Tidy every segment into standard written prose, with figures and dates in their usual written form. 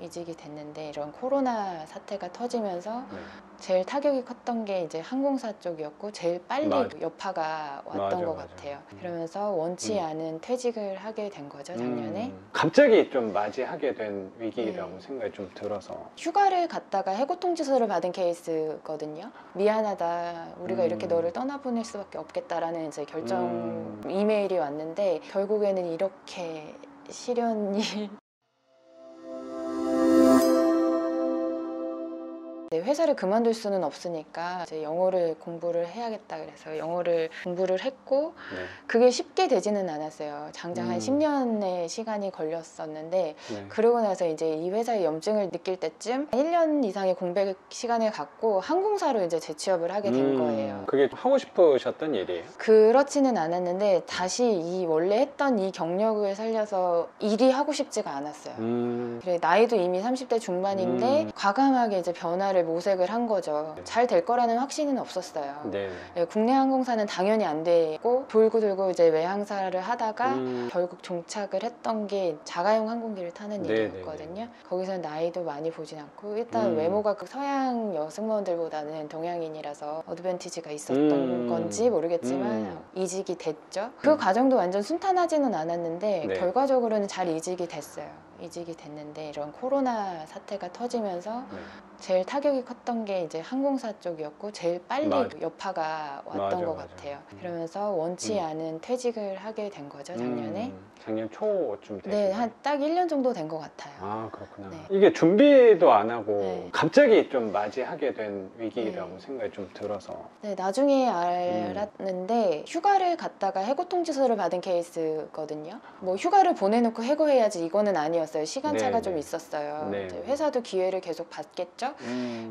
이직이 됐는데 이런 코로나 사태가 터지면서 네. 제일 타격이 컸던 게 이제 항공사 쪽이었고 제일 빨리 맞아. 여파가 왔던 맞아, 것 맞아. 같아요. 그러면서 원치 않은 퇴직을 하게 된 거죠, 작년에. 갑자기 좀 맞이하게 된 위기라고 네. 생각이 좀 들어서. 휴가를 갔다가 해고 통지서를 받은 케이스거든요. 미안하다, 우리가 이렇게 너를 떠나보낼 수밖에 없겠다라는 이제 결정 이메일이 왔는데 결국에는 이렇게 시련이 회사를 그만둘 수는 없으니까 이제 영어를 공부를 해야겠다 그래서 영어를 공부를 했고 네. 그게 쉽게 되지는 않았어요. 장장 한 10년의 시간이 걸렸었는데 네. 그러고 나서 이제 이 회사의 염증을 느낄 때쯤 1년 이상의 공백 시간을 갖고 항공사로 이제 재취업을 하게 된 거예요. 그게 하고 싶으셨던 일이에요? 그렇지는 않았는데 다시 이 원래 했던 이 경력을 살려서 일이 하고 싶지가 않았어요. 그래, 나이도 이미 30대 중반인데 과감하게 이제 변화를 모색을 한 거죠. 잘 될 거라는 확신은 없었어요. 네. 네, 국내 항공사는 당연히 안 되고 돌고 돌고 이제 외항사를 하다가 결국 종착을 했던 게 자가용 항공기를 타는 일이었거든요. 거기서 나이도 많이 보진 않고 일단 외모가 그 서양 여승무원들보다는 동양인이라서 어드밴티지가 있었던 건지 모르겠지만 이직이 됐죠. 그 과정도 완전 순탄하지는 않았는데 네. 결과적으로는 잘 이직이 됐어요. 이직이 됐는데 이런 코로나 사태가 터지면서 제일 타격이 컸던 게 이제 항공사 쪽이었고 제일 빨리 맞아. 여파가 왔던 맞아, 것 맞아. 같아요. 그러면서 원치 않은 퇴직을 하게 된 거죠, 작년에. 작년 초쯤 되신 네, 거예요? 한 딱 1년 정도 된 것 같아요. 아, 그렇구나. 네. 이게 준비도 안 하고 네. 갑자기 좀 맞이하게 된 위기라고 네. 생각이 좀 들어서. 네, 나중에 알았는데 휴가를 갔다가 해고 통지서를 받은 케이스거든요. 뭐 휴가를 보내놓고 해고해야지 이거는 아니었어요. 시간차가 네, 좀 네. 있었어요. 네. 이제 회사도 기회를 계속 받겠죠.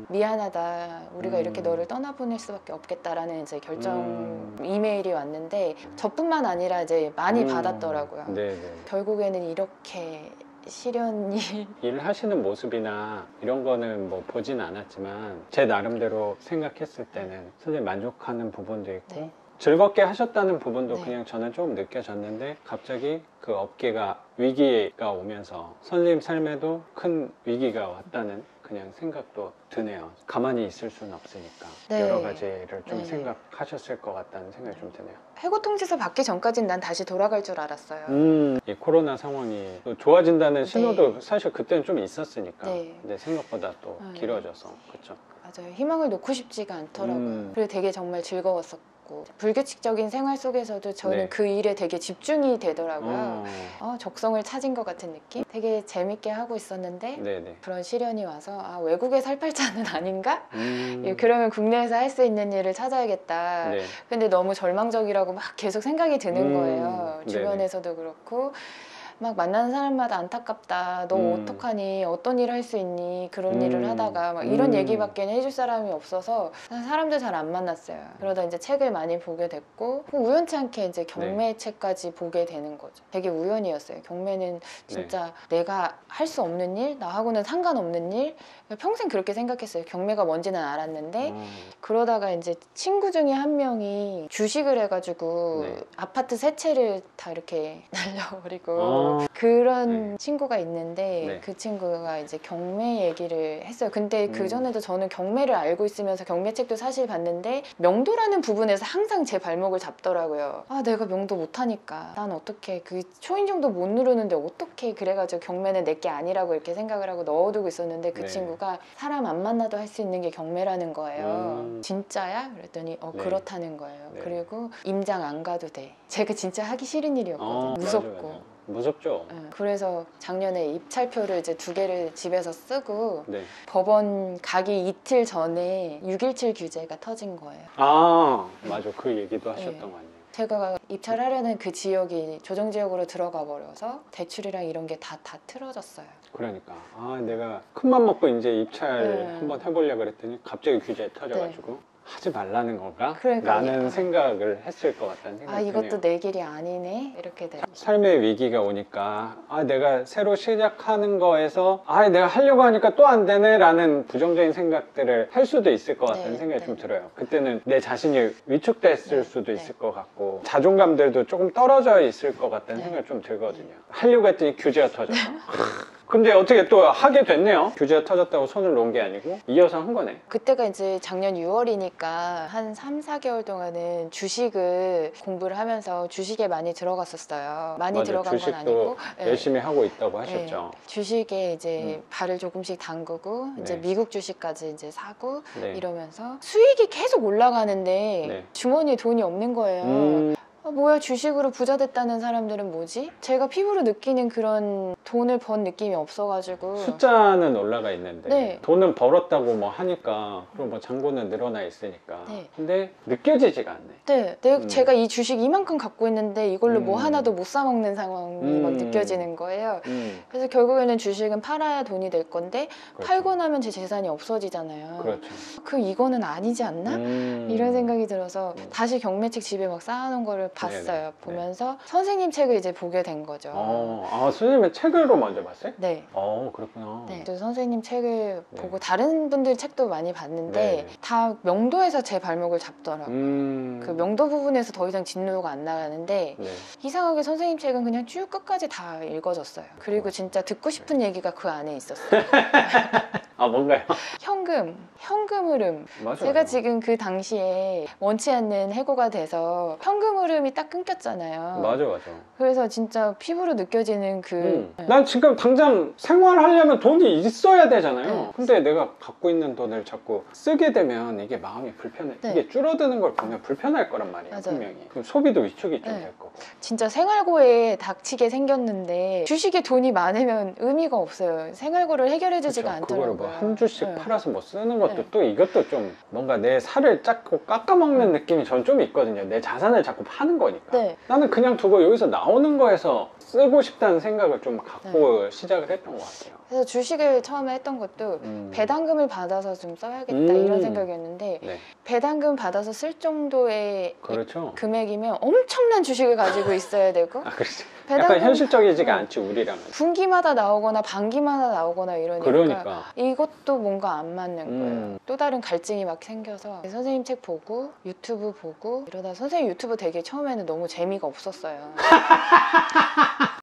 미안하다, 우리가 이렇게 너를 떠나보낼 수밖에 없겠다라는 이제 결정 이메일이 왔는데 저뿐만 아니라 이제 많이 받았더라고요. 네, 네. 결국에는 이렇게 시련이 일하시는 모습이나 이런 거는 뭐 보진 않았지만 제 나름대로 생각했을 때는 선생님 만족하는 부분도 있고 네. 즐겁게 하셨다는 부분도 네. 그냥 저는 좀 느껴졌는데 갑자기 그 업계가 위기가 오면서 선생님 삶에도 큰 위기가 왔다는 그냥 생각도 드네요. 가만히 있을 수는 없으니까 네. 여러 가지를 좀 네. 생각하셨을 것 같다는 생각이 좀 드네요. 해고 통지서 받기 전까지는 난 다시 돌아갈 줄 알았어요. 이 코로나 상황이 또 좋아진다는 신호도 네. 사실 그때는 좀 있었으니까 네. 근데 생각보다 또 길어져서 그렇죠. 맞아요. 희망을 놓고 싶지가 않더라고요. 그리고 되게 정말 즐거웠었고 불규칙적인 생활 속에서도 저는 네. 그 일에 되게 집중이 되더라고요. 적성을 찾은 것 같은 느낌? 되게 재밌게 하고 있었는데 네네. 그런 시련이 와서 외국의 살팔자는 아닌가? 예, 그러면 국내에서 할 수 있는 일을 찾아야겠다. 네. 근데 너무 절망적이라고 막 계속 생각이 드는 거예요. 네네. 주변에서도 그렇고 막 만나는 사람마다 안타깝다. 너 어떡하니? 어떤 일 할 수 있니? 그런 일을 하다가 막 이런 얘기밖에 해줄 사람이 없어서 사람들 잘 안 만났어요. 그러다 이제 책을 많이 보게 됐고 우연치 않게 이제 경매 책까지 보게 되는 거죠. 되게 우연이었어요. 경매는 진짜 내가 할 수 없는 일, 나하고는 상관없는 일, 평생 그렇게 생각했어요. 경매가 뭔지는 알았는데 그러다가 이제 친구 중에 한 명이 주식을 해가지고 아파트 세 채를 다 이렇게 날려버리고 그런 친구가 있는데 그 친구가 이제 경매 얘기를 했어요. 근데 그 전에도 저는 경매를 알고 있으면서 경매책도 사실 봤는데 명도라는 부분에서 항상 제 발목을 잡더라고요. 내가 명도 못하니까 난 어떻게 그 초인종도 못 누르는데 어떻게 그래가지고 경매는 내 게 아니라고 이렇게 생각을 하고 넣어두고 있었는데 그 친구가 사람 안 만나도 할 수 있는 게 경매라는 거예요. 진짜야? 그랬더니 그렇다는 거예요. 그리고 임장 안 가도 돼. 제가 진짜 하기 싫은 일이었거든요. 무섭고. 맞아. 무섭죠. 그래서 작년에 입찰표를 이제 2개를 집에서 쓰고 법원 가기 이틀 전에 6.17 규제가 터진 거예요. 맞아. 그 얘기도 하셨던 거 아니에요. 제가 입찰하려는 그 지역이 조정지역으로 들어가 버려서 대출이랑 이런 게 다 틀어졌어요. 그러니까 내가 큰맘 먹고 이제 입찰 한번 해보려고 그랬더니 갑자기 규제 터져가지고 하지 말라는 건가? 라는 생각을 했을 것 같다는 생각이 드네요. 이것도 내 길이 아니네? 이렇게 돼요. 삶의 위기가 오니까 내가 새로 시작하는 거에서 내가 하려고 하니까 또 안 되네 라는 부정적인 생각들을 할 수도 있을 것 같다는 생각이 좀 들어요. 그때는 내 자신이 위축됐을 수도 있을 것 같고 자존감들도 조금 떨어져 있을 것 같다는 생각이 좀 들거든요. 하려고 했더니 규제가 터져서 근데 어떻게 또 하게 됐네요. 규제가 터졌다고 손을 놓은 게 아니고 이어서 한 거네. 그때가 이제 작년 6월이니까 한 3, 4개월 동안은 주식을 공부를 하면서 주식에 많이 들어갔었어요. 많이 맞아요. 들어간 건 주식도 아니고 열심히 하고 있다고 하셨죠. 주식에 이제 발을 조금씩 담그고 이제 네. 미국 주식까지 이제 사고 네. 이러면서 수익이 계속 올라가는데 네. 주머니에 돈이 없는 거예요. 뭐야, 주식으로 부자 됐다는 사람들은 뭐지? 제가 피부로 느끼는 그런 돈을 번 느낌이 없어가지고. 숫자는 올라가 있는데 네. 돈은 벌었다고 뭐 하니까 그럼 뭐 잔고는 늘어나 있으니까 네. 근데 느껴지지가 않네. 네, 제가 이 주식 이만큼 갖고 있는데 이걸로 뭐 음. 하나도 못 사 먹는 상황이 막 느껴지는 거예요. 그래서 결국에는 주식은 팔아야 돈이 될 건데 그렇죠. 팔고 나면 제 재산이 없어지잖아요. 그렇죠. 이거는 아니지 않나? 이런 생각이 들어서 음. 다시 경매책 집에 막 쌓아놓은 거를 봤어요. 네네. 보면서 선생님 책을 이제 보게 된 거죠. 선생님의 책으로 먼저 봤어요? 네. 그렇구나. 네. 그래서 선생님 책을 네. 보고 다른 분들 책도 많이 봤는데 네. 다 명도에서 제 발목을 잡더라고요. 그 그 명도 부분에서 더 이상 진로가 안 나가는데 네. 이상하게 선생님 책은 그냥 쭉 끝까지 다 읽어졌어요. 그리고 진짜 듣고 싶은 얘기가 그 안에 있었어요. 뭔가요? 현금 흐름. 맞아요. 제가 지금 그 당시에 원치 않는 해고가 돼서 현금 흐름이 딱 끊겼잖아요. 맞아. 그래서 진짜 피부로 느껴지는 난 지금 당장 생활하려면 돈이 있어야 되잖아요. 네. 근데 내가 갖고 있는 돈을 자꾸 쓰게 되면 이게 마음이 불편해. 네. 이게 줄어드는 걸 보면 불편할 거란 말이에요. 맞아요. 분명히. 그럼 소비도 위축이 좀 네. 될 거고. 진짜 생활고에 닥치게 생겼는데 주식에 돈이 많으면 의미가 없어요. 생활고를 해결해주지가 그쵸. 그거를 않더라고요. 뭐 한 주씩 네. 팔아서 뭐 쓰는 것도 네. 또 이것도 좀 뭔가 내 살을 자꾸 깎아먹는 느낌이 전 좀 있거든요. 내 자산을 자꾸 파는 거니까. 네. 나는 그냥 두고 여기서 나오는 거에서 쓰고 싶다는 생각을 좀 갖고 시작을 했던 것 같아요. 그래서 주식을 처음에 했던 것도 배당금을 받아서 좀 써야겠다 이런 생각이었는데 네. 배당금 받아서 쓸 정도의 그렇죠. 금액이면 엄청난 주식을 가지고 있어야 되고 그렇지. 배당금 약간 현실적이지가 않지 우리랑은. 분기마다 나오거나 반기마다 나오거나 이러니까 이것도 뭔가 안 맞는 거예요. 또 다른 갈증이 막 생겨서 선생님 책 보고 유튜브 보고 이러다 선생님 유튜브 되게 처음에는 너무 재미가 없었어요.